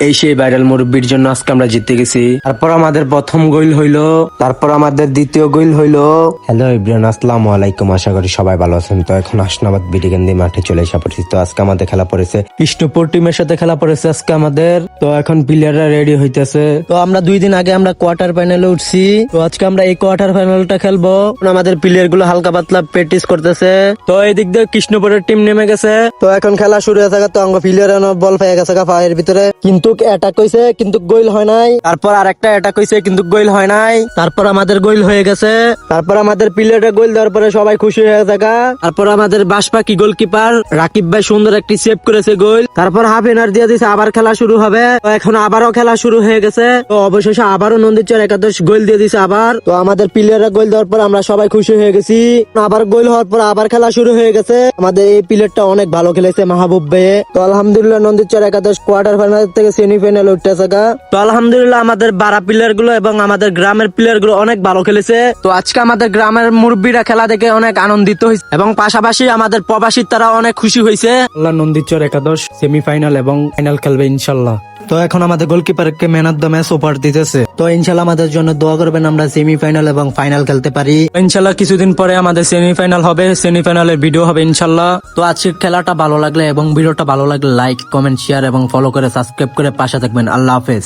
এই সেই ভাইরাল মুরব্বির জন্য আজকে আমরা জিতে গেছি। তারপর আমাদের প্রথম গোল হইলো, তারপর আমাদের দ্বিতীয় গোল হইলো। হ্যালো ইব্রাহিম, আসসালামু আলাইকুম, আশা করি সবাই ভালো আছেন। তো এখন হাসনাবাদ বিডিগান্ধী মাঠে চলে এসে পড়েছি। তো আজকে আমাদের খেলা পড়েছে কৃষ্ণপুর টিমের সাথে খেলা পড়েছে আজকে আমাদের। তো এখন প্লেয়াররা রেডি হইতেছে। তো আমরা 2 দিন আগে আমরা কোয়ার্টার ফাইনালে উঠছি। তো আজকে আমরা এই কোয়ার্টার ফাইনালটা খেলবো। আমাদের প্লেয়ার গুলো হালকা পাতলা প্র্যাকটিস করতেছে। তো এই দিক দিয়ে কৃষ্ণপুরের টিম নেমে গেছে। তো এখন খেলা শুরু হয়ে থাকে। তো আমরা প্লেয়ার বল পেয়ে গেছে পায়ের ভিতরে, কিন্তু অ্যাটাক হইছে কিন্তু গোল হয় নাই। তারপর আরেকটা অ্যাটাক হইছে কিন্তু গোল হয় নাই। তারপর আমাদের গোল হয়ে গেছে। তারপর আমাদের প্লেয়ারে গোল দেওয়ার পরে সবাই খুশি হয়ে থাকা। তারপর আমাদের বাসপাকি গোলকিপার রাকিব ভাই সুন্দর একটি সেভ করেছে গোল। তারপর হাফ এনার দিয়ে দিয়েছে, আবার খেলা শুরু হবে। তো এখন আবারও খেলা শুরু হয়ে গেছে। তো অবশেষে আবারও নন্দীচর একাদশ গোল দিয়ে দিছে আবার। তো আমাদের প্লেয়াররা গোল দেওয়ার পর আমরা সবাই খুশি হয়ে গেছি। আবার গোল হওয়ার পর আবার খেলা শুরু হয়ে গেছে। আমাদের এই প্লেয়ারটা অনেক ভালো খেলেছে, মাহবুব ভাই। তো আলহামদুলিল্লাহ নন্দীচর একাদশ কোয়ার্টার ফাইনাল থেকে সেমিফাইনাল উঠতেছে। তো আলহামদুলিল্লাহ আমাদের বাড়া প্লেয়ার গুলো এবং আমাদের গ্রামের প্লেয়ার গুলো অনেক ভালো খেলেছে। তো আজকে আমাদের গ্রামের মুরব্বীরা খেলা দেখে অনেক আনন্দিত হয়েছে এবং পাশাপাশি আমাদের প্রবাসী তারা অনেক খুশি হয়েছে। আল্লাহ নন্দীচর একাদশ সেমিফাইনাল এবং ফাইনাল খেলবে ইনশাল্লাহ। তো এখন আমাদের গোলকিপারকে man of the match offer দিতেছে। তো ইনশাল্লাহ আমাদের জন্য দোয়া করবেন, আমরা সেমিফাইনাল এবং ফাইনাল খেলতে পারি ইনশাল্লাহ। কিছুদিন পরে আমাদের সেমিফাইনাল হবে, সেমিফাইনালের ভিডিও হবে ইনশাল্লাহ। তো আজকের খেলাটা ভালো লাগলে এবং ভিডিওটা ভালো লাগলে লাইক, কমেন্ট, শেয়ার এবং ফলো করে সাবস্ক্রাইব করে পাশে থাকবেন। আল্লাহ হাফেজ।